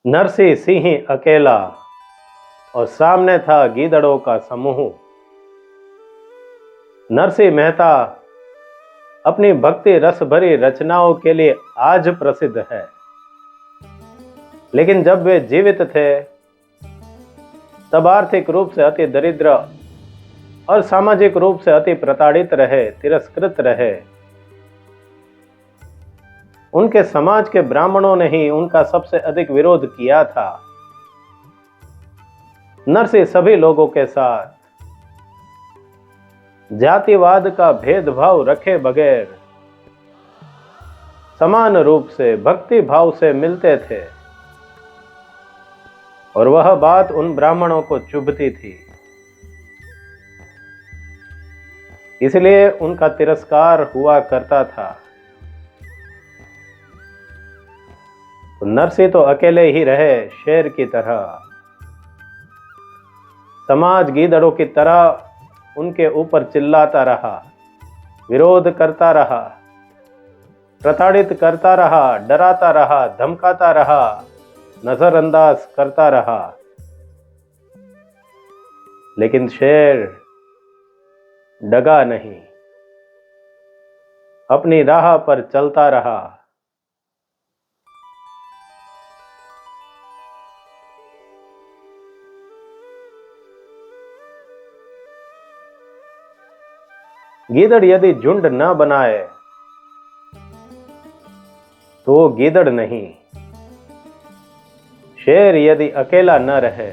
नरसिंह सिंह अकेला और सामने था गीदड़ों का समूह। नरसिंह मेहता अपनी भक्ति रस भरी रचनाओं के लिए आज प्रसिद्ध है, लेकिन जब वे जीवित थे तब आर्थिक रूप से अति दरिद्र और सामाजिक रूप से अति प्रताड़ित रहे, तिरस्कृत रहे। उनके समाज के ब्राह्मणों ने ही उनका सबसे अधिक विरोध किया था। नरसिंह सभी लोगों के साथ जातिवाद का भेदभाव रखे बगैर समान रूप से भक्ति भाव से मिलते थे, और वह बात उन ब्राह्मणों को चुभती थी। इसलिए उनका तिरस्कार हुआ करता था। तो नरसिंह तो अकेले ही रहे, शेर की तरह। समाज गीदड़ों की तरह उनके ऊपर चिल्लाता रहा, विरोध करता रहा, प्रताड़ित करता रहा, डराता रहा, धमकाता रहा, नजरअंदाज करता रहा। लेकिन शेर डगा नहीं, अपनी राह पर चलता रहा। गीदड़ यदि झुंड न बनाए तो वो गीदड़ नहीं। शेर यदि अकेला न रहे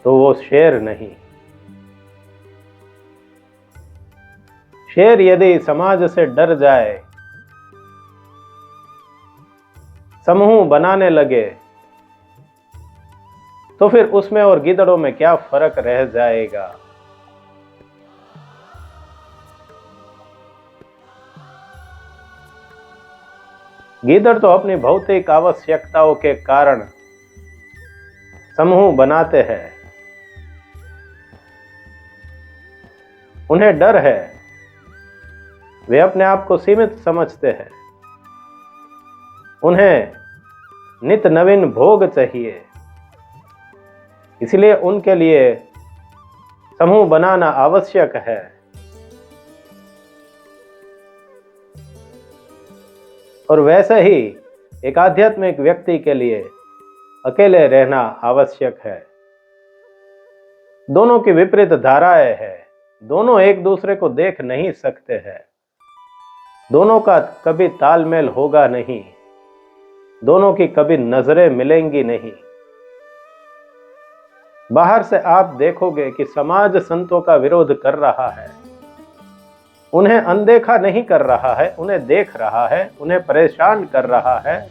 तो वो शेर नहीं। शेर यदि समाज से डर जाए, समूह बनाने लगे, तो फिर उसमें और गीदड़ों में क्या फर्क रह जाएगा। गीदड़ तो अपनी भौतिक आवश्यकताओं के कारण समूह बनाते हैं। उन्हें डर है, वे अपने आप को सीमित समझते हैं। उन्हें नित नवीन भोग चाहिए, इसलिए उनके लिए समूह बनाना आवश्यक है। और वैसे ही एक आध्यात्मिक व्यक्ति के लिए अकेले रहना आवश्यक है। दोनों की विपरीत धाराएं हैं, दोनों एक दूसरे को देख नहीं सकते हैं, दोनों का कभी तालमेल होगा नहीं, दोनों की कभी नजरें मिलेंगी नहीं। बाहर से आप देखोगे कि समाज संतों का विरोध कर रहा है, उन्हें अनदेखा नहीं कर रहा है, उन्हें देख रहा है, उन्हें परेशान कर रहा है।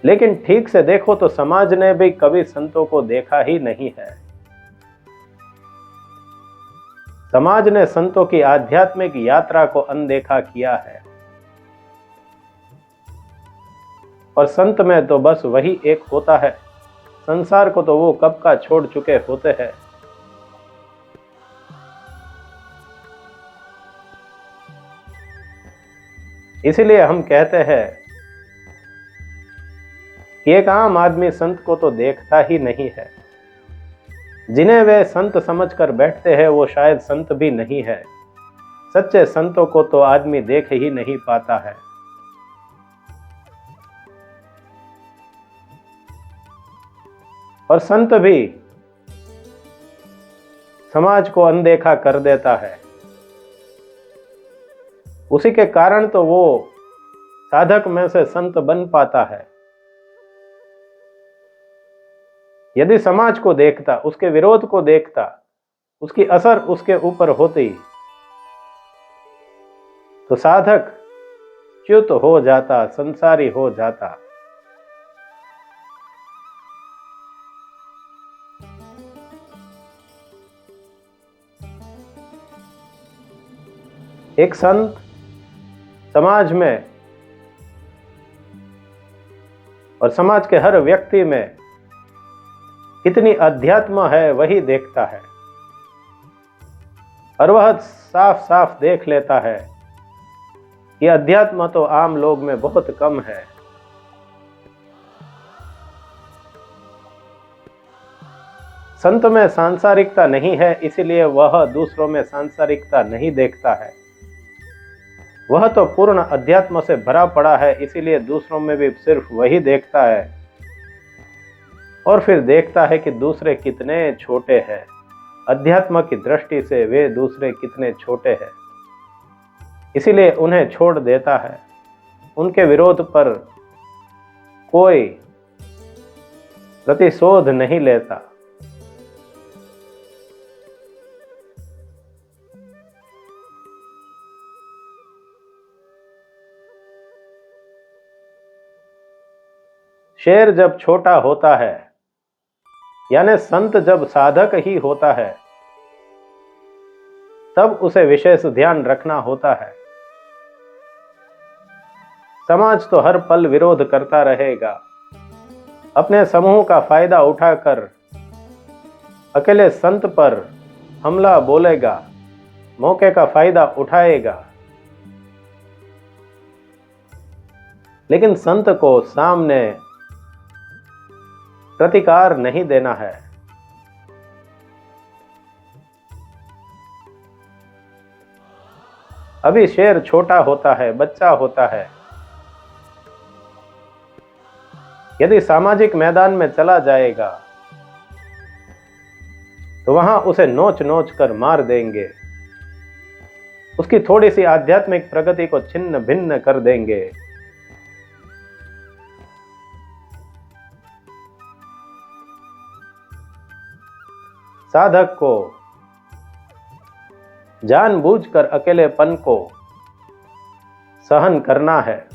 लेकिन ठीक से देखो तो समाज ने भी कभी संतों को देखा ही नहीं है। समाज ने संतों की आध्यात्मिक यात्रा को अनदेखा किया है, और संत में तो बस वही एक होता है। संसार को तो वो कब का छोड़ चुके होते हैं। इसीलिए हम कहते हैं कि एक आम आदमी संत को तो देखता ही नहीं है। जिन्हें वे संत समझकर बैठते हैं वो शायद संत भी नहीं है। सच्चे संतों को तो आदमी देख ही नहीं पाता है। और संत भी समाज को अनदेखा कर देता है। उसी के कारण तो वो साधक में से संत बन पाता है। यदि समाज को देखता, उसके विरोध को देखता, उसकी असर उसके ऊपर होती, तो साधक च्युत हो जाता, संसारी हो जाता। एक संत समाज में और समाज के हर व्यक्ति में कितनी अध्यात्म है वही देखता है, और वह साफ साफ देख लेता है कि अध्यात्म तो आम लोग में बहुत कम है। संत में सांसारिकता नहीं है, इसीलिए वह दूसरों में सांसारिकता नहीं देखता है। वह तो पूर्ण अध्यात्म से भरा पड़ा है, इसीलिए दूसरों में भी सिर्फ वही देखता है। और फिर देखता है कि दूसरे कितने छोटे हैं, अध्यात्म की दृष्टि से वे दूसरे कितने छोटे हैं, इसीलिए उन्हें छोड़ देता है। उनके विरोध पर कोई प्रतिशोध नहीं लेता। शेर जब छोटा होता है, यानी संत जब साधक ही होता है, तब उसे विशेष ध्यान रखना होता है। समाज तो हर पल विरोध करता रहेगा, अपने समूह का फायदा उठाकर अकेले संत पर हमला बोलेगा, मौके का फायदा उठाएगा। लेकिन संत को सामने प्रतिकार नहीं देना है। अभी शेर छोटा होता है, बच्चा होता है। यदि सामाजिक मैदान में चला जाएगा तो वहां उसे नोच नोच कर मार देंगे, उसकी थोड़ी सी आध्यात्मिक प्रगति को छिन्न भिन्न कर देंगे। साधक को जानबूझकर अकेलेपन को सहन करना है।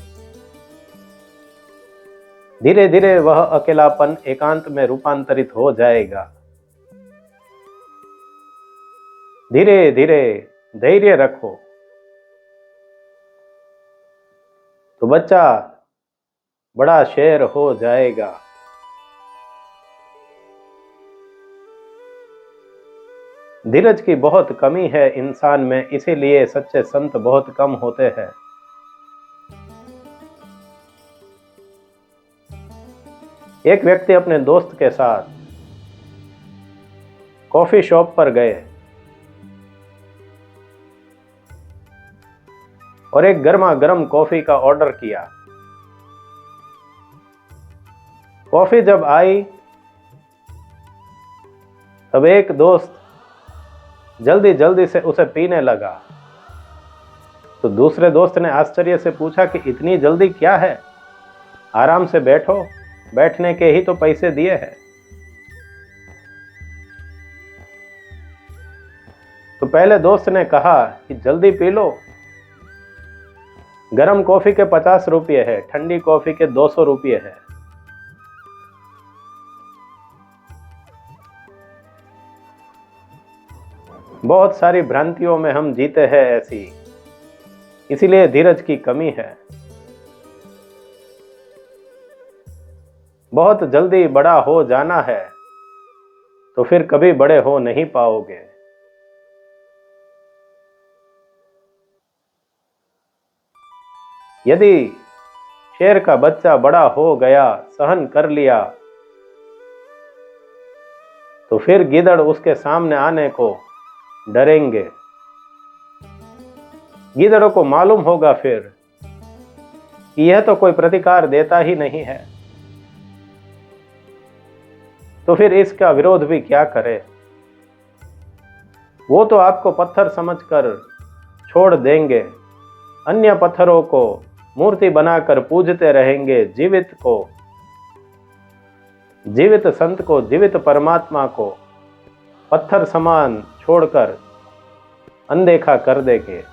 धीरे धीरे वह अकेलापन एकांत में रूपांतरित हो जाएगा। धीरे धीरे धैर्य रखो तो बच्चा बड़ा शेर हो जाएगा। धीरज की बहुत कमी है इंसान में, इसीलिए सच्चे संत बहुत कम होते हैं। एक व्यक्ति अपने दोस्त के साथ कॉफी शॉप पर गए और एक गर्मा गर्म कॉफी का ऑर्डर किया। कॉफी जब आई तब एक दोस्त जल्दी जल्दी से उसे पीने लगा, तो दूसरे दोस्त ने आश्चर्य से पूछा कि इतनी जल्दी क्या है, आराम से बैठो, बैठने के ही तो पैसे दिए हैं। तो पहले दोस्त ने कहा कि जल्दी पी लो, गरम कॉफी के 50 रुपये है, ठंडी कॉफी के 200 रुपये है। बहुत सारी भ्रांतियों में हम जीते हैं ऐसी, इसीलिए धीरज की कमी है। बहुत जल्दी बड़ा हो जाना है तो फिर कभी बड़े हो नहीं पाओगे। यदि शेर का बच्चा बड़ा हो गया, सहन कर लिया, तो फिर गीदड़ उसके सामने आने को डरेंगे। गीदड़ों को मालूम होगा फिर कि यह तो कोई प्रतिकार देता ही नहीं है, तो फिर इसका विरोध भी क्या करे। वो तो आपको पत्थर समझकर छोड़ देंगे, अन्य पत्थरों को मूर्ति बनाकर पूजते रहेंगे। जीवित संत को, जीवित परमात्मा को पत्थर समान छोड़कर अनदेखा कर देंगे।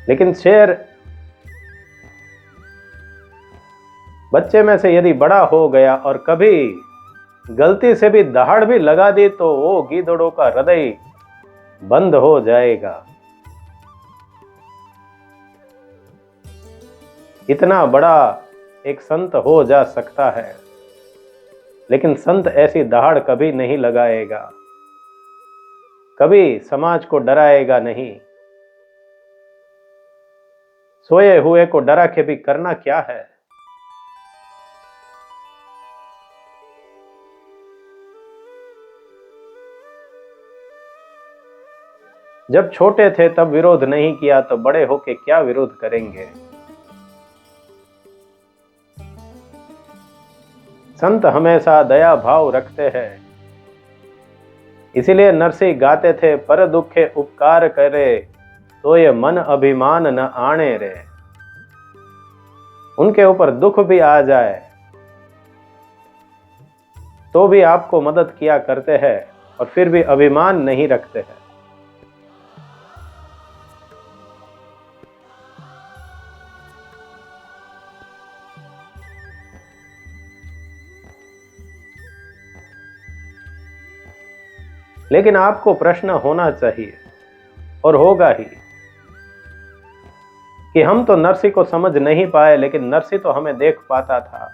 लेकिन शेर बच्चे में से यदि बड़ा हो गया और कभी गलती से भी दहाड़ भी लगा दी तो वो गीदड़ों का हृदय बंद हो जाएगा। इतना बड़ा एक संत हो जा सकता है, लेकिन संत ऐसी दहाड़ कभी नहीं लगाएगा, कभी समाज को डराएगा नहीं। सोए हुए को डरा के भी करना क्या है। जब छोटे थे तब विरोध नहीं किया तो बड़े होके क्या विरोध करेंगे। संत हमेशा दया भाव रखते हैं, इसीलिए नरसिंह गाते थे, पर दुखे उपकार करे तो ये मन अभिमान न आने रे। उनके ऊपर दुख भी आ जाए तो भी आपको मदद किया करते हैं और फिर भी अभिमान नहीं रखते हैं। लेकिन आपको प्रश्न होना चाहिए और होगा ही कि हम तो नरसिंह को समझ नहीं पाए, लेकिन नरसिंह तो हमें देख पाता था।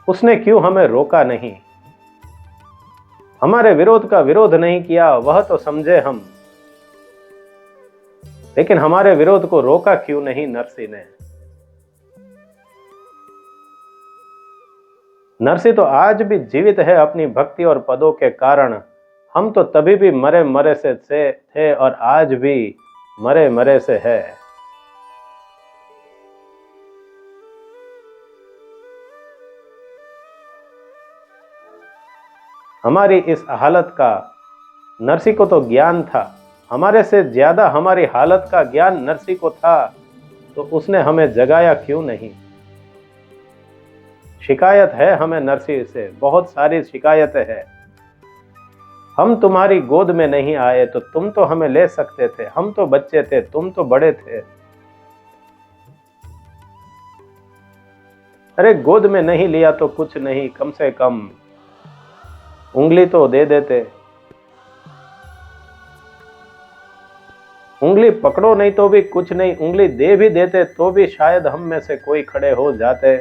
उसने क्यों हमें रोका नहीं, हमारे विरोध का विरोध नहीं किया, वह तो समझे हम, लेकिन हमारे विरोध को रोका क्यों नहीं नरसिंह ने। नरसिंह तो आज भी जीवित है अपनी भक्ति और पदों के कारण। हम तो तभी भी मरे मरे से थे और आज भी मरे मरे से है। हमारी इस हालत का नरसिंह को तो ज्ञान था, हमारे से ज्यादा हमारी हालत का ज्ञान नरसिंह को था, तो उसने हमें जगाया क्यों नहीं। शिकायत है हमें नरसिंह से, बहुत सारी शिकायतें हैं। हम तुम्हारी गोद में नहीं आए तो तुम तो हमें ले सकते थे, हम तो बच्चे थे, तुम तो बड़े थे। अरे गोद में नहीं लिया तो कुछ नहीं, कम से कम उंगली तो दे देते। उंगली पकड़ो नहीं तो भी कुछ नहीं, उंगली दे भी देते तो भी शायद हम में से कोई खड़े हो जाते।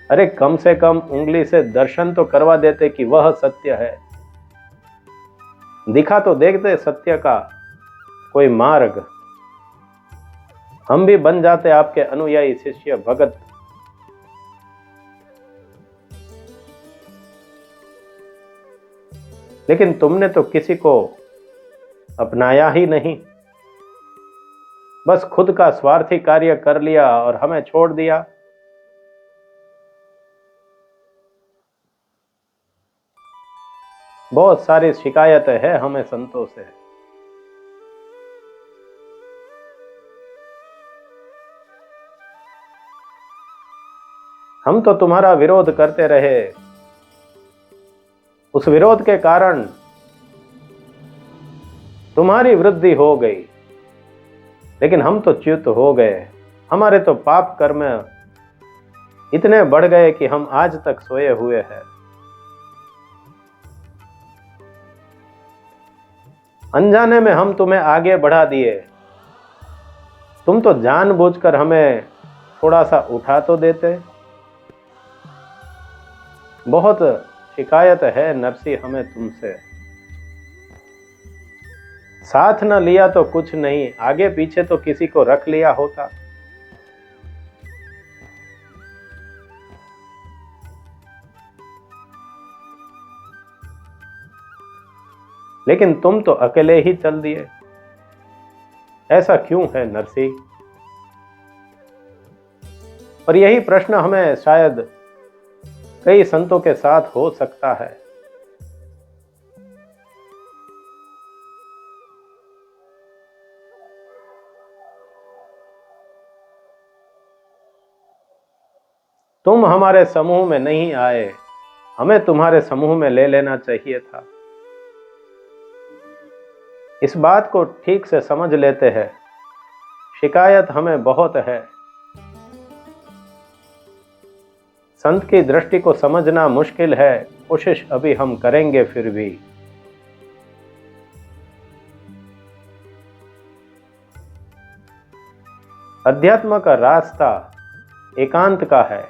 अरे कम से कम उंगली से दर्शन तो करवा देते कि वह सत्य है, दिखा तो देखते सत्य का कोई मार्ग, हम भी बन जाते आपके अनुयायी शिष्य भगत। लेकिन तुमने तो किसी को अपनाया ही नहीं, बस खुद का स्वार्थी कार्य कर लिया और हमें छोड़ दिया। बहुत सारी शिकायतें हैं हमें संतों से। हम तो तुम्हारा विरोध करते रहे, उस विरोध के कारण तुम्हारी वृद्धि हो गई, लेकिन हम तो च्युत हो गए। हमारे तो पाप कर्म इतने बढ़ गए कि हम आज तक सोए हुए हैं। अनजाने में हम तुम्हें आगे बढ़ा दिए, तुम तो जानबूझकर हमें थोड़ा सा उठा तो देते। बहुत शिकायत है नरसिंह हमें तुमसे, साथ न लिया तो कुछ नहीं, आगे पीछे तो किसी को रख लिया होता। लेकिन तुम तो अकेले ही चल दिए, ऐसा क्यों है नरसिंह। और यही प्रश्न हमें शायद कई संतों के साथ हो सकता है। तुम हमारे समूह में नहीं आए, हमें तुम्हारे समूह में ले लेना चाहिए था। इस बात को ठीक से समझ लेते हैं, शिकायत हमें बहुत है। संत की दृष्टि को समझना मुश्किल है, कोशिश अभी हम करेंगे। फिर भी अध्यात्म का रास्ता एकांत का है,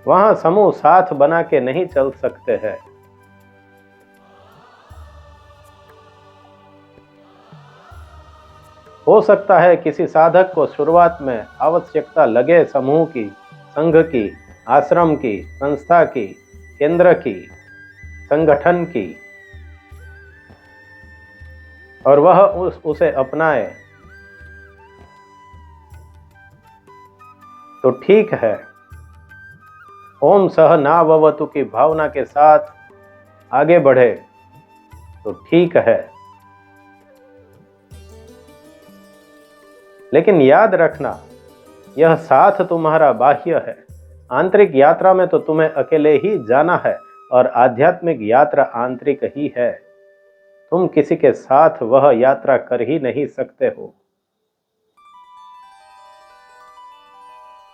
वहां समूह साथ बना के नहीं चल सकते हैं। हो सकता है किसी साधक को शुरुआत में आवश्यकता लगे समूह की, संघ की, आश्रम की, संस्था की, केंद्र की, संगठन की, और वह उसे अपनाए तो ठीक है। ओम सह नाववतु की भावना के साथ आगे बढ़े तो ठीक है। लेकिन याद रखना, यह साथ तुम्हारा बाह्य है। आंतरिक यात्रा में तो तुम्हें अकेले ही जाना है, और आध्यात्मिक यात्रा आंतरिक ही है। तुम किसी के साथ वह यात्रा कर ही नहीं सकते हो।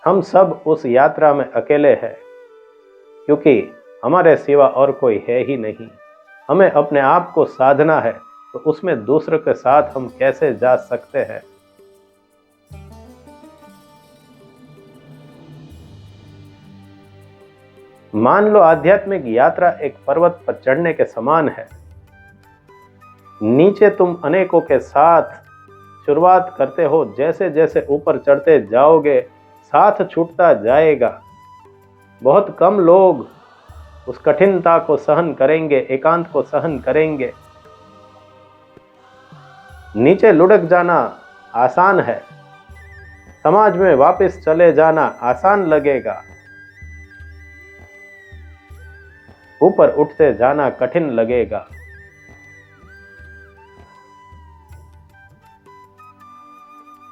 हम सब उस यात्रा में अकेले हैं, क्योंकि हमारे सिवा और कोई है ही नहीं। हमें अपने आप को साधना है, तो उसमें दूसरों के साथ हम कैसे जा सकते हैं? मान लो आध्यात्मिक यात्रा एक पर्वत पर चढ़ने के समान है। नीचे तुम अनेकों के साथ शुरुआत करते हो, जैसे जैसे ऊपर चढ़ते जाओगे साथ छूटता जाएगा। बहुत कम लोग उस कठिनता को सहन करेंगे, एकांत को सहन करेंगे। नीचे लुढ़क जाना आसान है, समाज में वापस चले जाना आसान लगेगा, ऊपर उठते जाना कठिन लगेगा।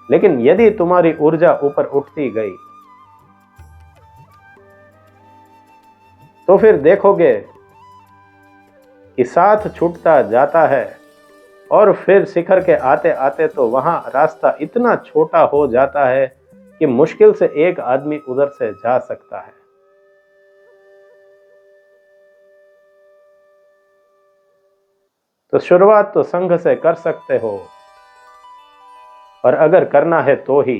लेकिन यदि तुम्हारी ऊर्जा ऊपर उठती गई तो फिर देखोगे कि साथ छूटता जाता है, और फिर शिखर के आते आते तो वहां रास्ता इतना छोटा हो जाता है कि मुश्किल से एक आदमी उधर से जा सकता है। तो शुरुआत तो संघ से कर सकते हो, और अगर करना है तो ही,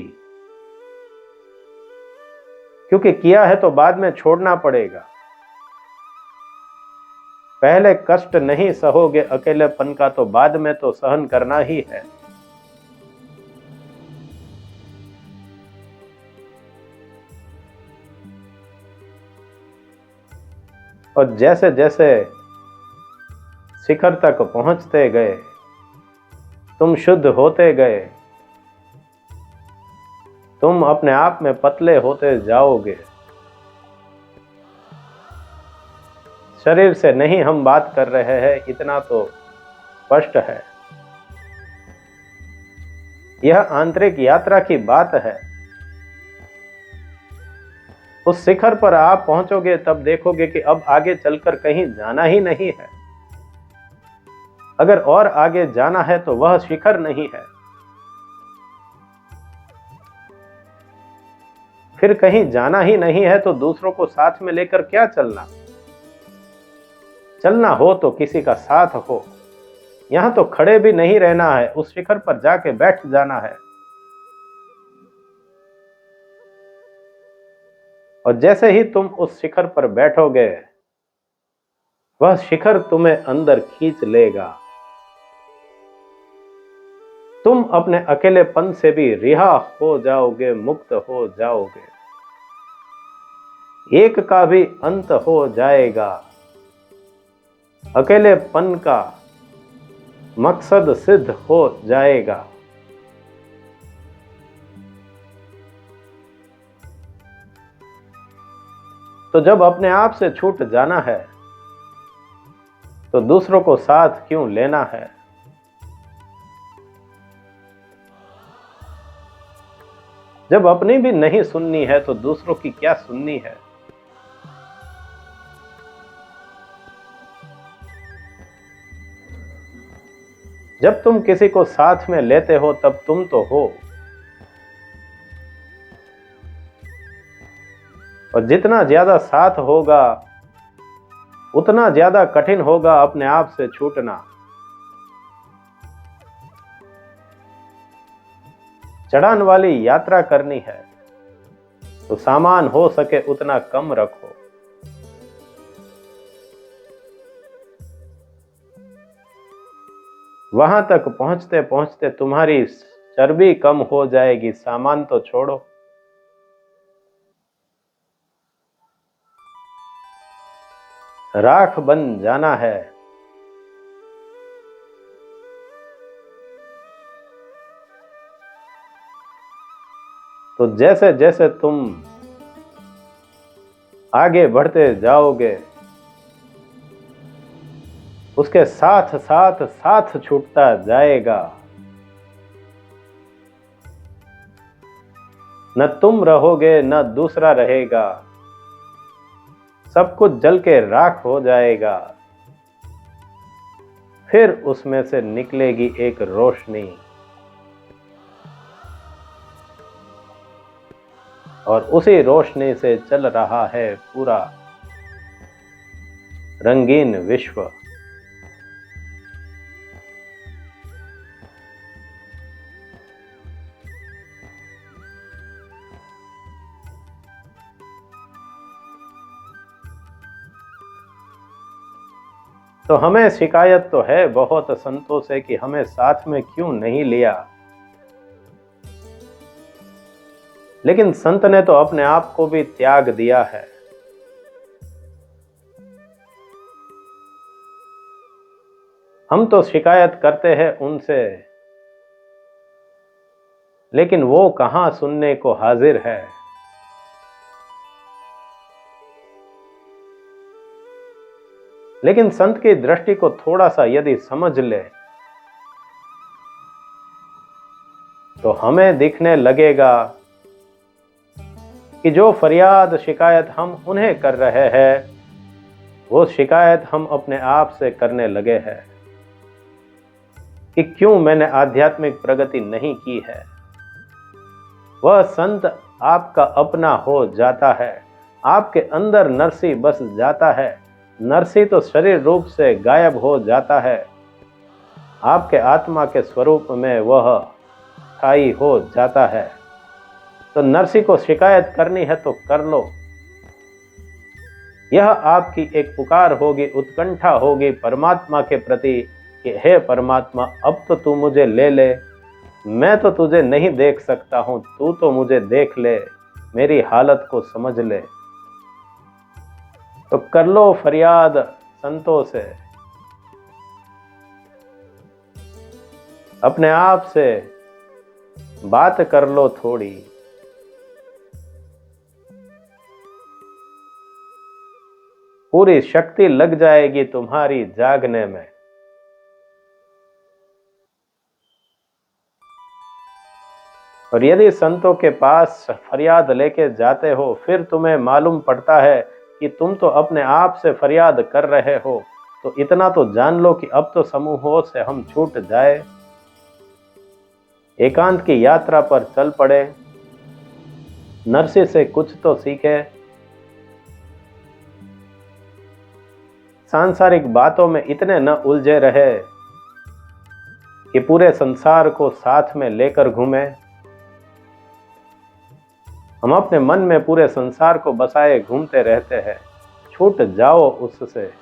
क्योंकि किया है तो बाद में छोड़ना पड़ेगा। पहले कष्ट नहीं सहोगे अकेलेपन का, तो बाद में तो सहन करना ही है। और जैसे जैसे शिखर तक पहुंचते गए, तुम शुद्ध होते गए, तुम अपने आप में पतले होते जाओगे। शरीर से नहीं हम बात कर रहे हैं, इतना तो स्पष्ट है। यह आंतरिक यात्रा की बात है। उस शिखर पर आप पहुंचोगे तब देखोगे कि अब आगे चलकर कहीं जाना ही नहीं है। अगर और आगे जाना है तो वह शिखर नहीं है। फिर कहीं जाना ही नहीं है तो दूसरों को साथ में लेकर क्या चलना? चलना हो तो किसी का साथ हो। यहां तो खड़े भी नहीं रहना है, उस शिखर पर जाके बैठ जाना है। और जैसे ही तुम उस शिखर पर बैठोगे, वह शिखर तुम्हें अंदर खींच लेगा। तुम अपने अकेलेपन से भी रिहा हो जाओगे, मुक्त हो जाओगे। एक का भी अंत हो जाएगा। अकेलेपन का मकसद सिद्ध हो जाएगा। तो जब अपने आप से छूट जाना है तो दूसरों को साथ क्यों लेना है? जब अपनी भी नहीं सुननी है तो दूसरों की क्या सुननी है? जब तुम किसी को साथ में लेते हो तब तुम तो हो, और जितना ज्यादा साथ होगा उतना ज्यादा कठिन होगा अपने आप से छूटना। चढ़ान वाली यात्रा करनी है तो सामान हो सके उतना कम रखो। वहां तक पहुंचते पहुंचते तुम्हारी चर्बी कम हो जाएगी, सामान तो छोड़ो। राख बन जाना है। तो जैसे जैसे तुम आगे बढ़ते जाओगे, उसके साथ साथ साथ छूटता जाएगा। न तुम रहोगे न दूसरा रहेगा, सब कुछ जल के राख हो जाएगा। फिर उसमें से निकलेगी एक रोशनी, और उसी रोशनी से चल रहा है पूरा रंगीन विश्व। तो हमें शिकायत तो है बहुत संतों से कि हमें साथ में क्यों नहीं लिया, लेकिन संत ने तो अपने आप को भी त्याग दिया है। हम तो शिकायत करते हैं उनसे, लेकिन वो कहां सुनने को हाजिर है। लेकिन संत की दृष्टि को थोड़ा सा यदि समझ ले तो हमें दिखने लगेगा कि जो फरियाद शिकायत हम उन्हें कर रहे हैं, वो शिकायत हम अपने आप से करने लगे हैं कि क्यों मैंने आध्यात्मिक प्रगति नहीं की है। वह संत आपका अपना हो जाता है, आपके अंदर नरसी बस जाता है। नरसी तो शरीर रूप से गायब हो जाता है, आपके आत्मा के स्वरूप में वह स्थायी हो जाता है। तो नरसी को शिकायत करनी है तो कर लो। यह आपकी एक पुकार होगी, उत्कंठा होगी परमात्मा के प्रति कि हे परमात्मा, अब तो तू मुझे ले ले, मैं तो तुझे नहीं देख सकता हूं, तू तो मुझे देख ले, मेरी हालत को समझ ले। तो कर लो फरियाद संतों से, अपने आप से बात कर लो थोड़ी। पूरी शक्ति लग जाएगी तुम्हारी जागने में। और यदि संतों के पास फरियाद लेके जाते हो, फिर तुम्हें मालूम पड़ता है कि तुम तो अपने आप से फरियाद कर रहे हो, तो इतना तो जान लो कि अब तो समूहों से हम छूट जाए, एकांत की यात्रा पर चल पड़े, नरसी से कुछ तो सीखे, सांसारिक बातों में इतने न उलझे रहे कि पूरे संसार को साथ में लेकर घूमे। हम अपने मन में पूरे संसार को बसाए घूमते रहते हैं, छूट जाओ उससे।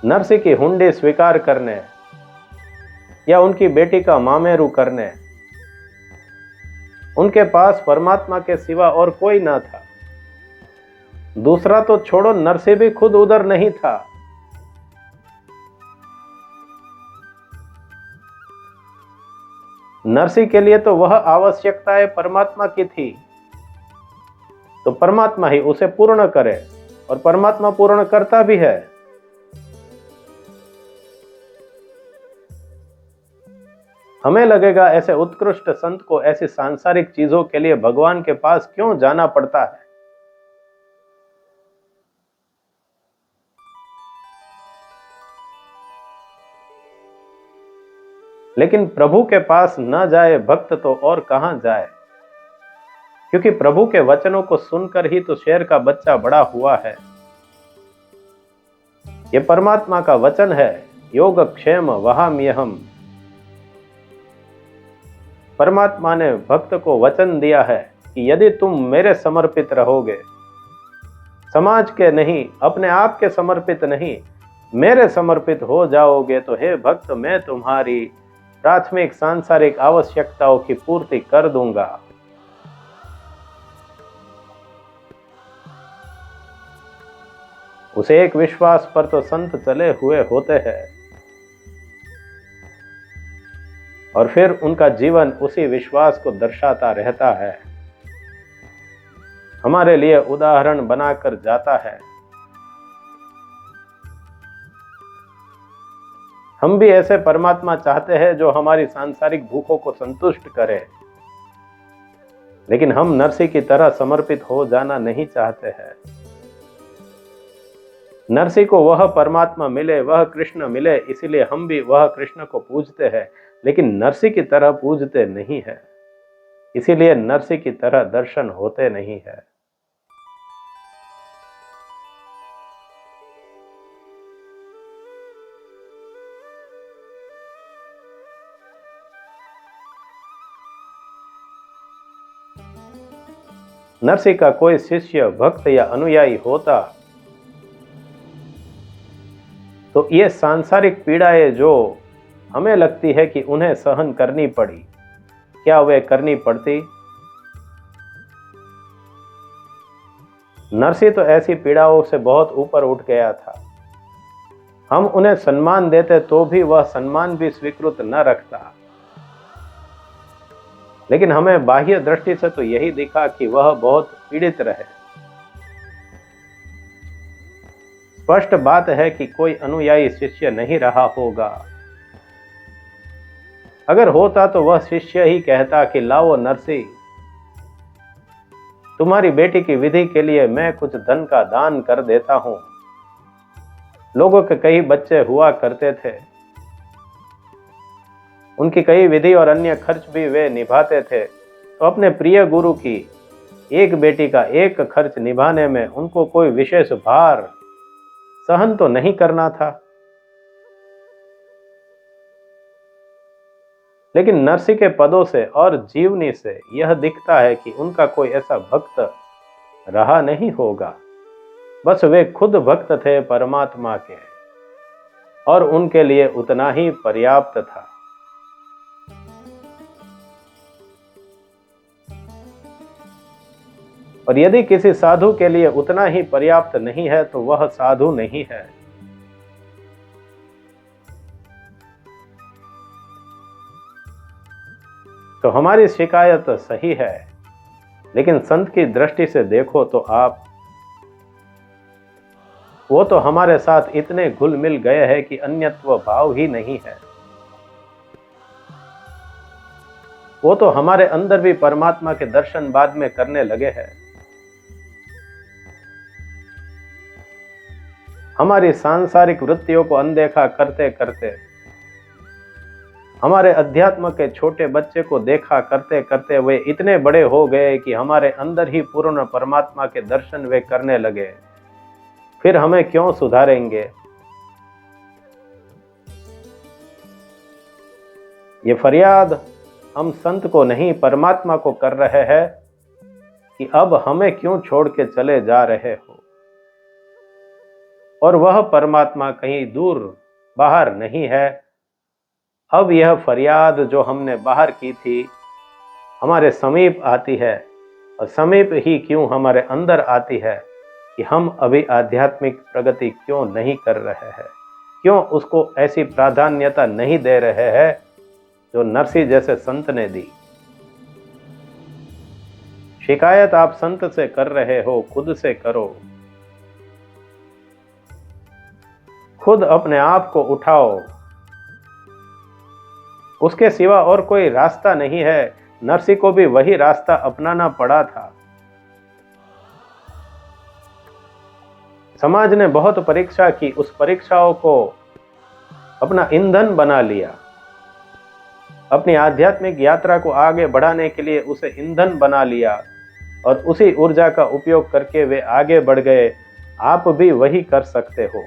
नरसी की हुंडी स्वीकार करने या उनकी बेटी का मामेरू करने, उनके पास परमात्मा के सिवा और कोई ना था। दूसरा तो छोड़ो, नरसी भी खुद उधर नहीं था। नरसी के लिए तो वह आवश्यकताएं परमात्मा की थी, तो परमात्मा ही उसे पूर्ण करे, और परमात्मा पूर्ण करता भी है। हमें लगेगा ऐसे उत्कृष्ट संत को ऐसी सांसारिक चीजों के लिए भगवान के पास क्यों जाना पड़ता है। लेकिन प्रभु के पास न जाए भक्त तो और कहां जाए, क्योंकि प्रभु के वचनों को सुनकर ही तो शेर का बच्चा बड़ा हुआ है। ये परमात्मा का वचन है, योगक्षेम वहाम्यहम्। परमात्मा ने भक्त को वचन दिया है कि यदि तुम मेरे समर्पित रहोगे, समाज के नहीं, अपने आप के समर्पित नहीं, मेरे समर्पित हो जाओगे तो हे भक्त, मैं तुम्हारी प्राथमिक सांसारिक आवश्यकताओं की पूर्ति कर दूंगा। उस एक विश्वास पर तो संत चले हुए होते हैं और फिर उनका जीवन उसी विश्वास को दर्शाता रहता है, हमारे लिए उदाहरण बनाकर जाता है। हम भी ऐसे परमात्मा चाहते हैं जो हमारी सांसारिक भूखों को संतुष्ट करे, लेकिन हम नरसिंह की तरह समर्पित हो जाना नहीं चाहते हैं। नरसिंह को वह परमात्मा मिले, वह कृष्ण मिले, इसीलिए हम भी वह कृष्ण को पूजते हैं, लेकिन नरसिंह की तरह पूजते नहीं है, इसीलिए नरसिंह की तरह दर्शन होते नहीं है। नरसिंह का कोई शिष्य, भक्त या अनुयायी होता तो ये सांसारिक पीड़ाएं जो हमें लगती है कि उन्हें सहन करनी पड़ी, क्या वे करनी पड़ती? नरसिंह तो ऐसी पीड़ाओं से बहुत ऊपर उठ गया था। हम उन्हें सम्मान देते तो भी वह सम्मान भी स्वीकृत न रखता, लेकिन हमें बाह्य दृष्टि से तो यही दिखा कि वह बहुत पीड़ित रहे। स्पष्ट बात है कि कोई अनुयायी शिष्य नहीं रहा होगा। अगर होता तो वह शिष्य ही कहता कि लाओ नरसिंह, तुम्हारी बेटी की विधि के लिए मैं कुछ धन का दान कर देता हूं। लोगों के कई बच्चे हुआ करते थे, उनकी कई विधि और अन्य खर्च भी वे निभाते थे, तो अपने प्रिय गुरु की एक बेटी का एक खर्च निभाने में उनको कोई विशेष भार सहन तो नहीं करना था। लेकिन नरसिंह के पदों से और जीवनी से यह दिखता है कि उनका कोई ऐसा भक्त रहा नहीं होगा, बस वे खुद भक्त थे परमात्मा के और उनके लिए उतना ही पर्याप्त था। और यदि किसी साधु के लिए उतना ही पर्याप्त नहीं है तो वह साधु नहीं है। तो हमारी शिकायत सही है, लेकिन संत की दृष्टि से देखो तो आप, वो तो हमारे साथ इतने घुल मिल गए हैं कि अन्यत्व भाव ही नहीं है। वो तो हमारे अंदर भी परमात्मा के दर्शन बाद में करने लगे हैं। हमारी सांसारिक वृत्तियों को अनदेखा करते करते, हमारे अध्यात्म के छोटे बच्चे को देखा करते करते वे इतने बड़े हो गए कि हमारे अंदर ही पूर्ण परमात्मा के दर्शन वे करने लगे। फिर हमें क्यों सुधारेंगे? ये फरियाद हम संत को नहीं परमात्मा को कर रहे हैं कि अब हमें क्यों छोड़ के चले जा रहे हो। और वह परमात्मा कहीं दूर बाहर नहीं है। अब यह फरियाद जो हमने बाहर की थी हमारे समीप आती है, और समीप ही क्यों हमारे अंदर आती है कि हम अभी आध्यात्मिक प्रगति क्यों नहीं कर रहे हैं, क्यों उसको ऐसी प्राधान्यता नहीं दे रहे हैं जो नरसिंह जैसे संत ने दी। शिकायत आप संत से कर रहे हो, खुद से करो। खुद अपने आप को उठाओ, उसके सिवा और कोई रास्ता नहीं है। नरसिंह को भी वही रास्ता अपनाना पड़ा था। समाज ने बहुत परीक्षा की, उस परीक्षाओं को अपना ईंधन बना लिया। अपनी आध्यात्मिक यात्रा को आगे बढ़ाने के लिए उसे ईंधन बना लिया और उसी ऊर्जा का उपयोग करके वे आगे बढ़ गए। आप भी वही कर सकते हो।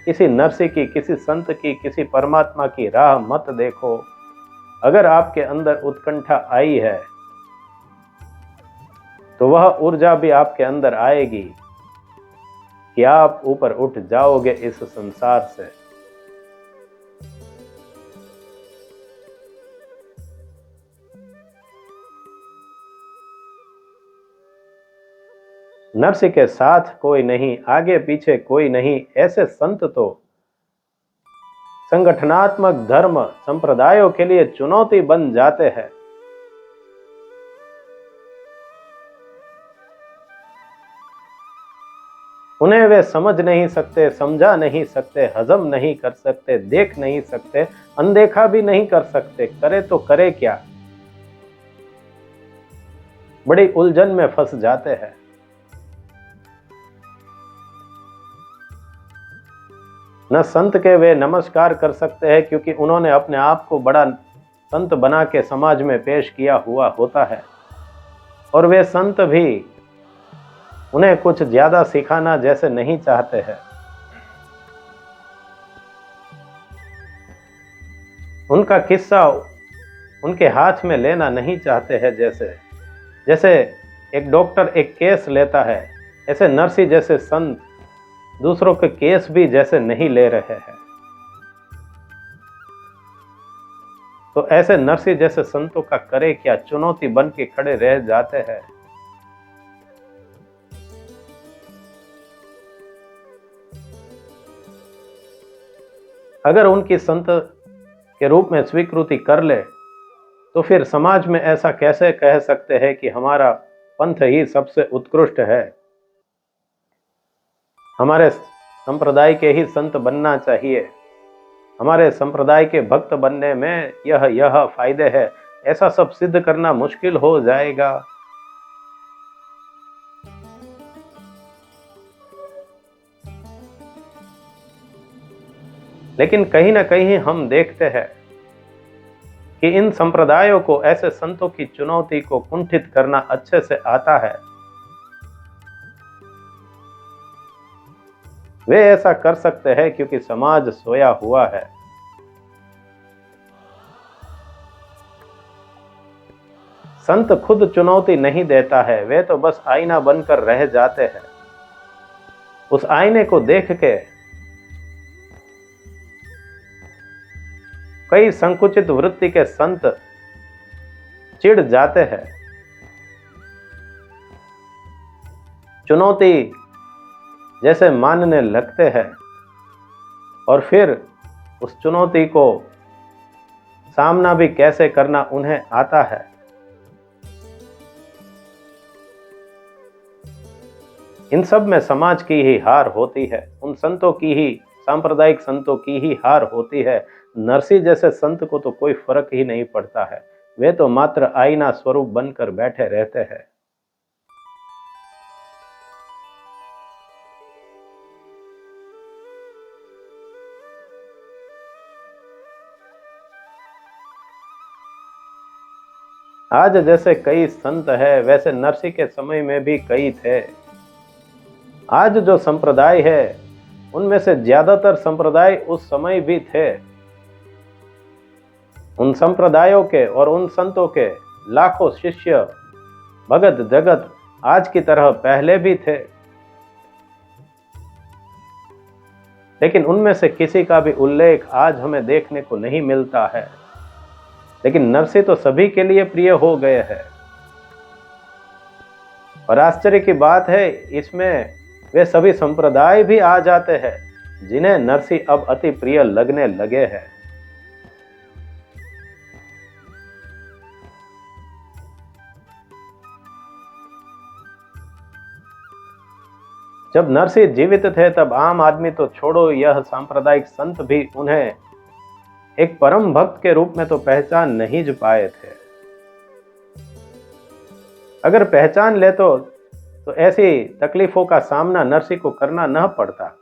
किसी नरसिंह की, किसी संत की, किसी परमात्मा की राह मत देखो। अगर आपके अंदर उत्कंठा आई है तो वह ऊर्जा भी आपके अंदर आएगी कि आप ऊपर उठ जाओगे इस संसार से। नरसिंह के साथ कोई नहीं, आगे पीछे कोई नहीं, ऐसे संत तो संगठनात्मक धर्म संप्रदायों के लिए चुनौती बन जाते हैं। उन्हें वे समझ नहीं सकते, समझा नहीं सकते, हजम नहीं कर सकते, देख नहीं सकते, अनदेखा भी नहीं कर सकते। करे तो करे क्या? बड़ी उलझन में फंस जाते हैं। न संत के वे नमस्कार कर सकते हैं, क्योंकि उन्होंने अपने आप को बड़ा संत बना के समाज में पेश किया हुआ होता है, और वे संत भी उन्हें कुछ ज्यादा सिखाना जैसे नहीं चाहते हैं। उनका किस्सा उनके हाथ में लेना नहीं चाहते हैं। जैसे एक डॉक्टर एक केस लेता है, ऐसे नरसिंह जैसे संत दूसरों के केस भी जैसे नहीं ले रहे हैं। तो ऐसे नरसिंह जैसे संतों का करे क्या, चुनौती बन के खड़े रह जाते हैं। अगर उनकी संत के रूप में स्वीकृति कर ले, तो फिर समाज में ऐसा कैसे कह सकते हैं कि हमारा पंथ ही सबसे उत्कृष्ट है, हमारे संप्रदाय के ही संत बनना चाहिए, हमारे संप्रदाय के भक्त बनने में यह फायदे है। ऐसा सब सिद्ध करना मुश्किल हो जाएगा। लेकिन कहीं ना कहीं हम देखते हैं कि इन संप्रदायों को ऐसे संतों की चुनौती को कुंठित करना अच्छे से आता है। वे ऐसा कर सकते हैं क्योंकि समाज सोया हुआ है। संत खुद चुनौती नहीं देता है, वे तो बस आईना बनकर रह जाते हैं। उस आईने को देख के कई संकुचित वृत्ति के संत चिढ़ जाते हैं, चुनौती जैसे मानने लगते हैं, और फिर उस चुनौती को सामना भी कैसे करना उन्हें आता है। इन सब में समाज की ही हार होती है, उन संतों की ही, सांप्रदायिक संतों की ही हार होती है। नरसिंह जैसे संत को तो कोई फर्क ही नहीं पड़ता है, वे तो मात्र आईना स्वरूप बनकर बैठे रहते हैं। आज जैसे कई संत है, वैसे नरसिंह के समय में भी कई थे। आज जो संप्रदाय है, उनमें से ज्यादातर संप्रदाय उस समय भी थे। उन संप्रदायों के और उन संतों के लाखों शिष्य भगत जगत आज की तरह पहले भी थे, लेकिन उनमें से किसी का भी उल्लेख आज हमें देखने को नहीं मिलता है। लेकिन नरसिंह तो सभी के लिए प्रिय हो गए हैं, और आश्चर्य की बात है, इसमें वे सभी संप्रदाय भी आ जाते हैं जिन्हें नरसिंह अब अति प्रिय लगने लगे हैं। जब नरसिंह जीवित थे तब आम आदमी तो छोड़ो, यह सांप्रदायिक संत भी उन्हें एक परम भक्त के रूप में तो पहचान नहीं जो पाए थे। अगर पहचान ले तो ऐसी तकलीफों का सामना नरसिंह को करना न पड़ता।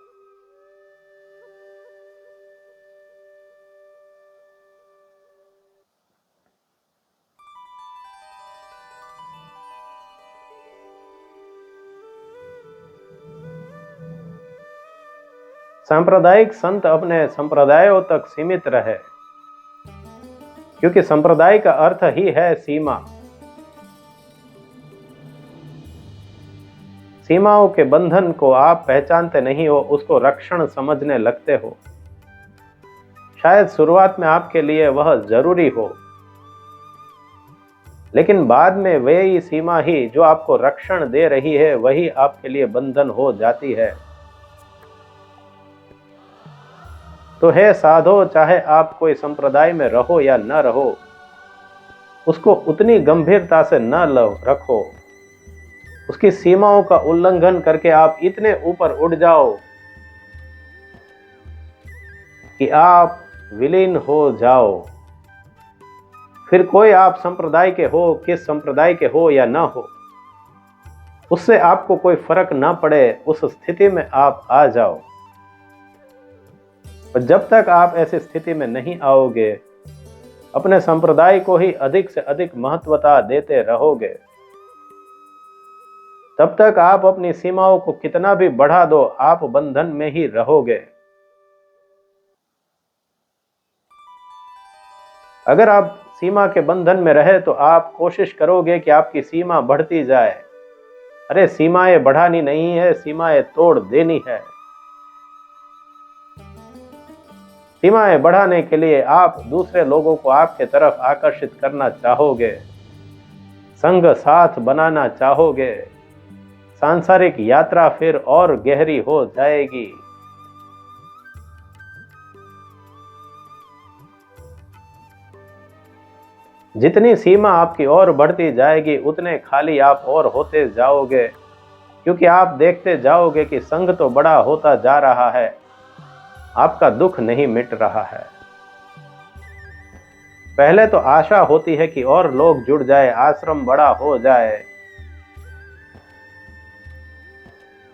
सांप्रदायिक संत अपने संप्रदायों तक सीमित रहे, क्योंकि संप्रदाय का अर्थ ही है सीमा। सीमाओं के बंधन को आप पहचानते नहीं हो, उसको रक्षण समझने लगते हो। शायद शुरुआत में आपके लिए वह जरूरी हो, लेकिन बाद में वही सीमा ही जो आपको रक्षण दे रही है, वही आपके लिए बंधन हो जाती है। तो हे साधो, चाहे आप कोई संप्रदाय में रहो या न रहो, उसको उतनी गंभीरता से न रखो। उसकी सीमाओं का उल्लंघन करके आप इतने ऊपर उड़ जाओ कि आप विलीन हो जाओ। फिर कोई आप संप्रदाय के हो, किस संप्रदाय के हो या ना हो, उससे आपको कोई फर्क ना पड़े, उस स्थिति में आप आ जाओ। और जब तक आप ऐसी स्थिति में नहीं आओगे, अपने संप्रदाय को ही अधिक से अधिक महत्वता देते रहोगे, तब तक आप अपनी सीमाओं को कितना भी बढ़ा दो, आप बंधन में ही रहोगे। अगर आप सीमा के बंधन में रहे तो आप कोशिश करोगे कि आपकी सीमा बढ़ती जाए। अरे सीमाएं बढ़ानी नहीं है, सीमाएं तोड़ देनी है। सीमाएं बढ़ाने के लिए आप दूसरे लोगों को आपके तरफ आकर्षित करना चाहोगे, संग साथ बनाना चाहोगे। सांसारिक यात्रा फिर और गहरी हो जाएगी। जितनी सीमा आपकी ओर बढ़ती जाएगी, उतने खाली आप और होते जाओगे, क्योंकि आप देखते जाओगे कि संग तो बड़ा होता जा रहा है, आपका दुख नहीं मिट रहा है। पहले तो आशा होती है कि और लोग जुड़ जाए, आश्रम बड़ा हो जाए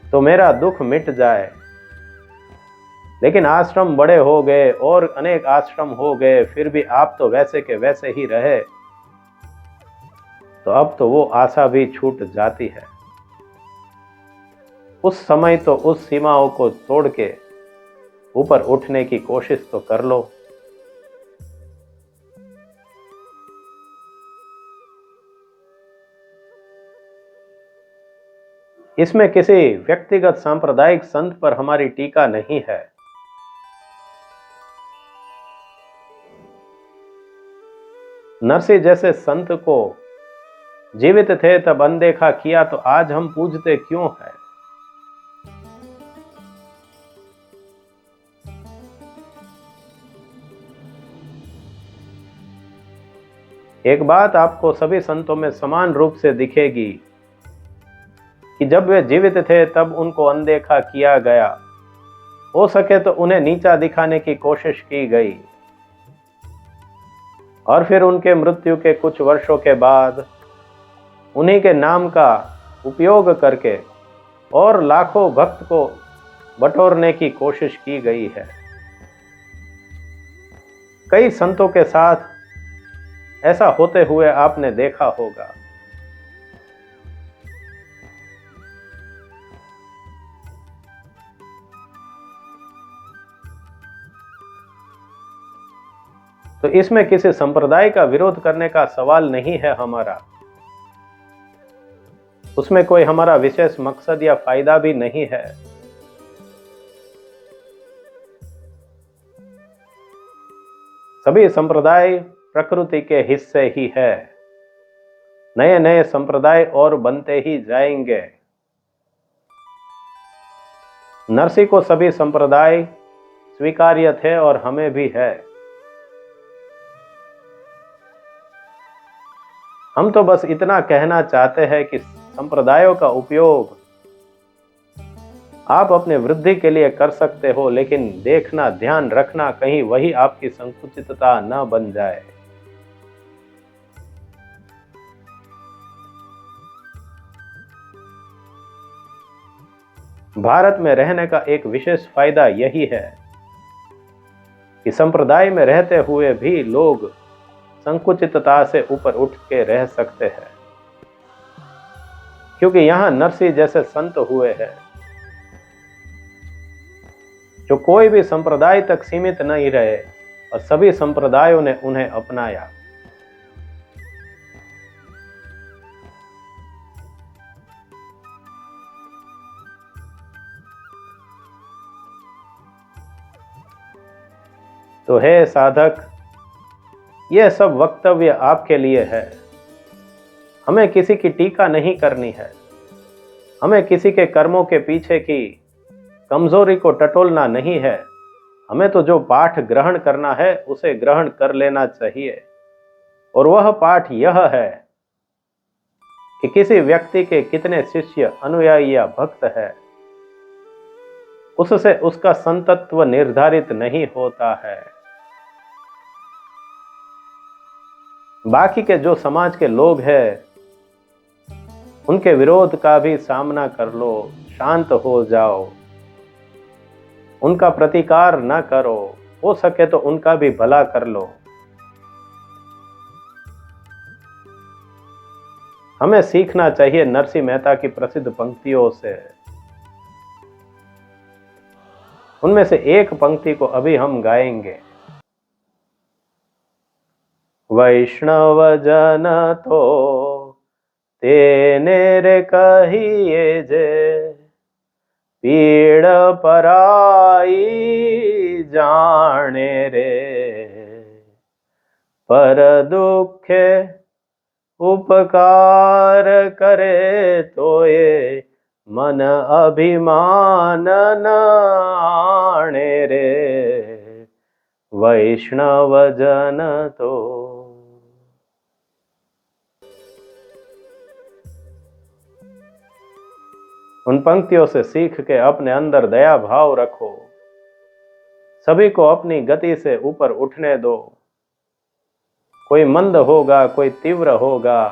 तो मेरा दुख मिट जाए। लेकिन आश्रम बड़े हो गए और अनेक आश्रम हो गए, फिर भी आप तो वैसे के वैसे ही रहे, तो अब तो वो आशा भी छूट जाती है। उस समय तो उस सीमाओं को तोड़ के ऊपर उठने की कोशिश तो कर लो। इसमें किसी व्यक्तिगत सांप्रदायिक संत पर हमारी टीका नहीं है। नरसिंह जैसे संत को जीवित थे तब अनदेखा किया, तो आज हम पूजते क्यों हैं? एक बात आपको सभी संतों में समान रूप से दिखेगी कि जब वे जीवित थे तब उनको अनदेखा किया गया, हो सके तो उन्हें नीचा दिखाने की कोशिश की गई, और फिर उनके मृत्यु के कुछ वर्षों के बाद उन्हीं के नाम का उपयोग करके और लाखों भक्त को बटोरने की कोशिश की गई है। कई संतों के साथ ऐसा होते हुए आपने देखा होगा। तो इसमें किसी संप्रदाय का विरोध करने का सवाल नहीं है हमारा, उसमें कोई हमारा विशेष मकसद या फायदा भी नहीं है। सभी संप्रदाय प्रकृति के हिस्से ही है, नए नए संप्रदाय और बनते ही जाएंगे। नरसिंह को सभी संप्रदाय स्वीकार्य थे और हमें भी है। हम तो बस इतना कहना चाहते हैं कि संप्रदायों का उपयोग आप अपने वृद्धि के लिए कर सकते हो, लेकिन देखना, ध्यान रखना कहीं वही आपकी संकुचितता न बन जाए। भारत में रहने का एक विशेष फायदा यही है कि संप्रदाय में रहते हुए भी लोग संकुचितता से ऊपर उठ के रह सकते हैं, क्योंकि यहां नरसिंह जैसे संत हुए हैं जो कोई भी संप्रदाय तक सीमित नहीं रहे और सभी संप्रदायों ने उन्हें अपनाया। तो हे साधक, यह सब वक्तव्य आपके लिए है। हमें किसी की टीका नहीं करनी है, हमें किसी के कर्मों के पीछे की कमजोरी को टटोलना नहीं है। हमें तो जो पाठ ग्रहण करना है उसे ग्रहण कर लेना चाहिए। और वह पाठ यह है कि किसी व्यक्ति के कितने शिष्य, अनुयायी या भक्त है, उससे उसका संतत्व निर्धारित नहीं होता है। बाकी के जो समाज के लोग हैं, उनके विरोध का भी सामना कर लो, शांत हो जाओ, उनका प्रतिकार न करो, हो सके तो उनका भी भला कर लो। हमें सीखना चाहिए नरसिंह मेहता की प्रसिद्ध पंक्तियों से। उनमें से एक पंक्ति को अभी हम गाएंगे। वैष्णव जन तो तेने रे कहिए जे, पीड़ पराई जाने रे, पर दुखे उपकार करे तो ये मन अभिमान न आणे रे, वैष्णव जन तो। उन पंक्तियों से सीख के अपने अंदर दया भाव रखो, सभी को अपनी गति से ऊपर उठने दो। कोई मंद होगा, कोई तीव्र होगा,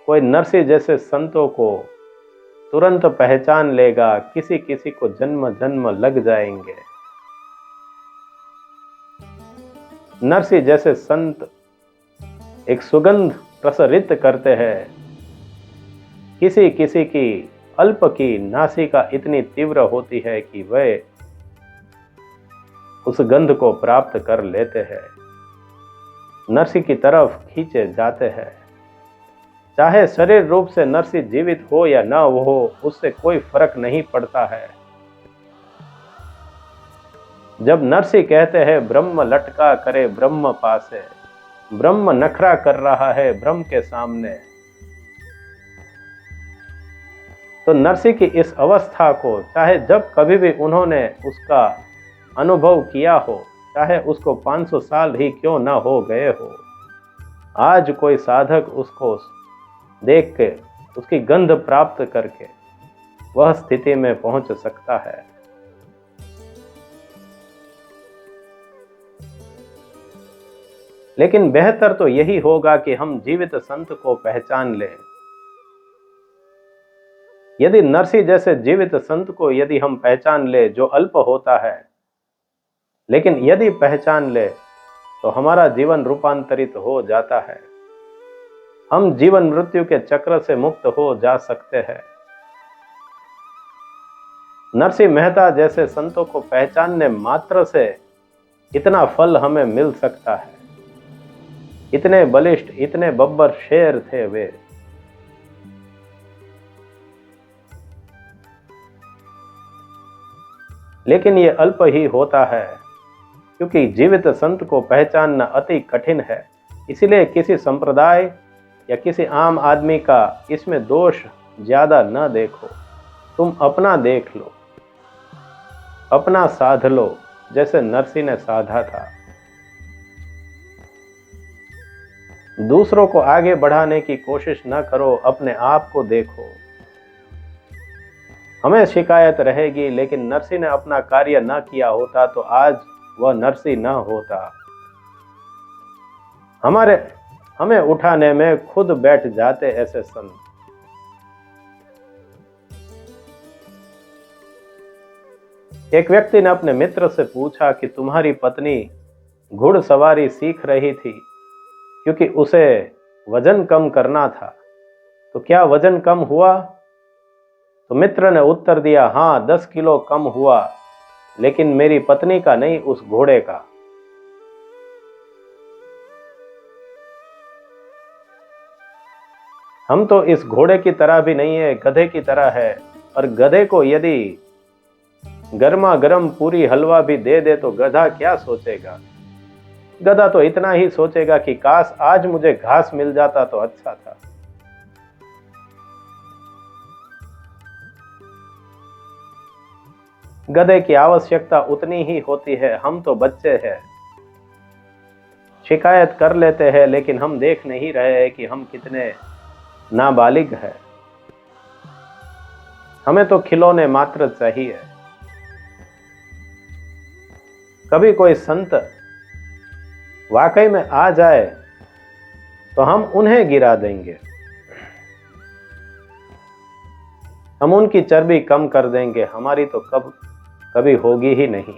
कोई नरसिंह जैसे संतों को तुरंत पहचान लेगा, किसी किसी को जन्म जन्म लग जाएंगे। नरसिंह जैसे संत एक सुगंध प्रसरित करते हैं। किसी किसी की अल्प की नासिका इतनी तीव्र होती है कि वे उस गंध को प्राप्त कर लेते हैं, नरसिंह की तरफ खींचे जाते हैं। चाहे शरीर रूप से नरसिंह जीवित हो या ना हो, उससे कोई फर्क नहीं पड़ता है। जब नरसिंह कहते हैं ब्रह्म लटका करे ब्रह्म पासे, ब्रह्म नखरा कर रहा है ब्रह्म के सामने, तो नरसिंह की इस अवस्था को चाहे जब कभी भी उन्होंने उसका अनुभव किया हो, चाहे उसको 500 साल ही क्यों ना हो गए हो, आज कोई साधक उसको देख के, उसकी गंध प्राप्त करके वह स्थिति में पहुंच सकता है। लेकिन बेहतर तो यही होगा कि हम जीवित संत को पहचान लें। यदि नरसिंह जैसे जीवित संत को यदि हम पहचान ले, जो अल्प होता है, लेकिन यदि पहचान ले तो हमारा जीवन रूपांतरित हो जाता है। हम जीवन मृत्यु के चक्र से मुक्त हो जा सकते हैं। नरसिंह मेहता जैसे संतों को पहचानने मात्र से इतना फल हमें मिल सकता है। इतने बलिष्ठ, इतने बब्बर शेर थे वे। लेकिन ये अल्प ही होता है, क्योंकि जीवित संत को पहचानना अति कठिन है। इसलिए किसी संप्रदाय या किसी आम आदमी का इसमें दोष ज्यादा न देखो, तुम अपना देख लो, अपना साध लो, जैसे नरसिंह ने साधा था। दूसरों को आगे बढ़ाने की कोशिश न करो, अपने आप को देखो। हमें शिकायत रहेगी, लेकिन नरसिंह ने अपना कार्य न किया होता तो आज वह नरसिंह न होता। हमें उठाने में खुद बैठ जाते ऐसे संत। एक व्यक्ति ने अपने मित्र से पूछा कि तुम्हारी पत्नी घुड़सवारी सीख रही थी क्योंकि उसे वजन कम करना था, तो क्या वजन कम हुआ? तो मित्र ने उत्तर दिया, हाँ 10 किलो कम हुआ, लेकिन मेरी पत्नी का नहीं, उस घोड़े का। हम तो इस घोड़े की तरह भी नहीं है, गधे की तरह है। और गधे को यदि गर्मा गर्म पूरी हलवा भी दे दे तो गधा क्या सोचेगा? गधा तो इतना ही सोचेगा कि काश आज मुझे घास मिल जाता तो अच्छा था। गधे की आवश्यकता उतनी ही होती है। हम तो बच्चे हैं, शिकायत कर लेते हैं, लेकिन हम देख नहीं रहे हैं कि हम कितने नाबालिग हैं। हमें तो खिलौने मात्र चाहिए। कभी कोई संत वाकई में आ जाए तो हम उन्हें गिरा देंगे, हम उनकी चर्बी कम कर देंगे। हमारी तो कभी होगी ही नहीं।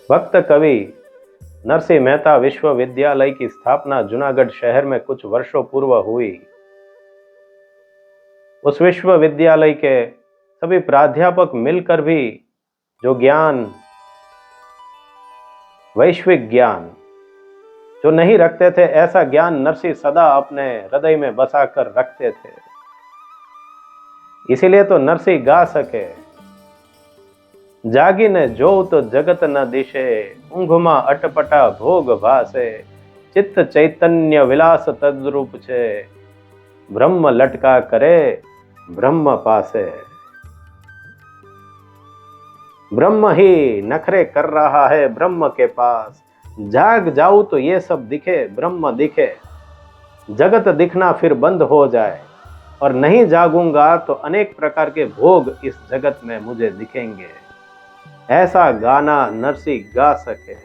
भक्त कवि नरसिंह मेहता विश्वविद्यालय की स्थापना जूनागढ़ शहर में कुछ वर्षों पूर्व हुई। उस विश्वविद्यालय के सभी प्राध्यापक मिलकर भी जो ज्ञान, वैश्विक ज्ञान जो नहीं रखते थे, ऐसा ज्ञान नरसिंह सदा अपने हृदय में बसा कर रखते थे। इसीलिए तो नरसिंह गा सके, जागीने जोत जगत न दिशे, ઊંઘમાં अटपटा भोग भासे, चित्त चैतन्य विलास तद्रूप छे, ब्रह्म लटका करे ब्रह्म पासे। ब्रह्म ही नखरे कर रहा है ब्रह्म के पास, जाग जाऊं तो ये सब दिखे, ब्रह्म दिखे। जगत दिखना फिर बंद हो जाए और नहीं जागूंगा तो अनेक प्रकार के भोग इस जगत में मुझे दिखेंगे। ऐसा गाना नरसिंह गा सके,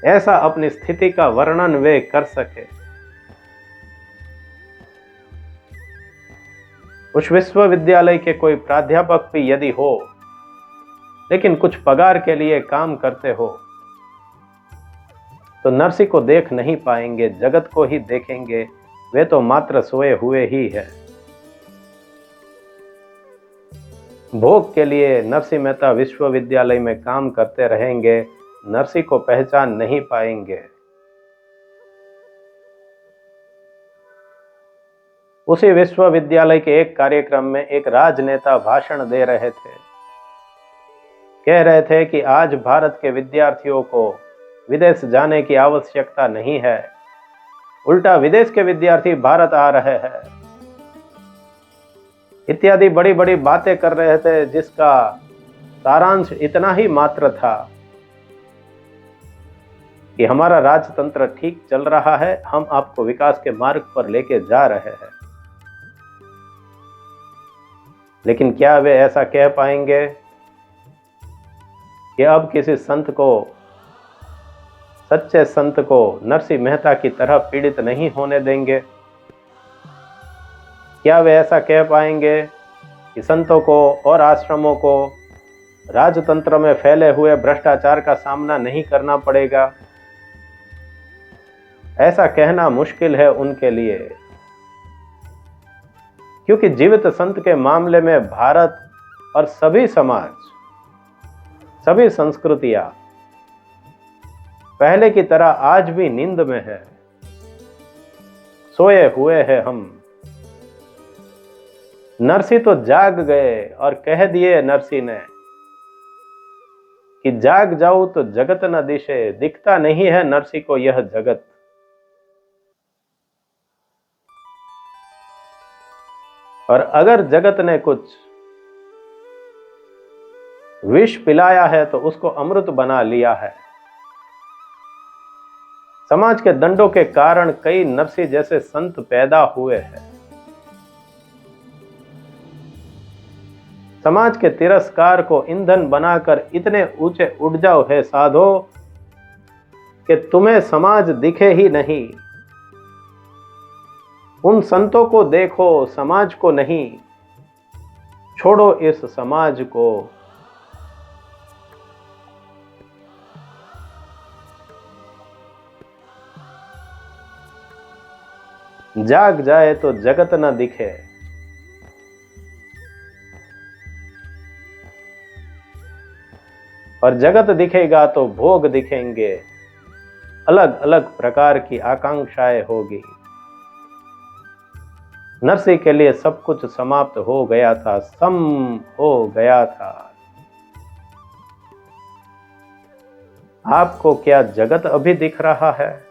ऐसा अपनी स्थिति का वर्णन वे कर सके। उस विश्वविद्यालय के कोई प्राध्यापक भी यदि हो, लेकिन कुछ पगार के लिए काम करते हो, तो नरसिंह को देख नहीं पाएंगे, जगत को ही देखेंगे। वे तो मात्र सोए हुए ही है। भोग के लिए नरसिंह मेहता विश्वविद्यालय में काम करते रहेंगे, नरसिंह को पहचान नहीं पाएंगे। उसी विश्वविद्यालय के एक कार्यक्रम में एक राजनेता भाषण दे रहे थे। कह रहे थे कि आज भारत के विद्यार्थियों को विदेश जाने की आवश्यकता नहीं है, उल्टा विदेश के विद्यार्थी भारत आ रहे हैं, इत्यादि बड़ी बड़ी बातें कर रहे थे, जिसका सारांश इतना ही मात्र था कि हमारा राजतंत्र ठीक चल रहा है, हम आपको विकास के मार्ग पर लेके जा रहे हैं। लेकिन क्या वे ऐसा कह पाएंगे कि अब किसी संत को, सच्चे संत को नरसिंह मेहता की तरह पीड़ित नहीं होने देंगे? क्या वे ऐसा कह पाएंगे कि संतों को और आश्रमों को राजतंत्र में फैले हुए भ्रष्टाचार का सामना नहीं करना पड़ेगा? ऐसा कहना मुश्किल है उनके लिए, क्योंकि जीवित संत के मामले में भारत और सभी समाज, सभी संस्कृतियां पहले की तरह आज भी नींद में है, सोए हुए हैं हम। नरसिंह तो जाग गए और कह दिए नरसिंह ने कि जाग जाऊं तो जगत न दिशे, दिखता नहीं है नरसिंह को यह जगत। और अगर जगत ने कुछ विष पिलाया है तो उसको अमृत बना लिया है। समाज के दंडों के कारण कई नरसिंह जैसे संत पैदा हुए हैं। समाज के तिरस्कार को ईंधन बनाकर इतने ऊंचे उठ जाओ है साधो कि तुम्हें समाज दिखे ही नहीं। उन संतों को देखो, समाज को नहीं। छोड़ो इस समाज को। जाग जाए तो जगत न दिखे। और जगत दिखेगा तो भोग दिखेंगे, अलग अलग प्रकार की आकांक्षाएं होगी। नरसिंह के लिए सब कुछ समाप्त हो गया था, सम हो गया था। आपको क्या जगत अभी दिख रहा है?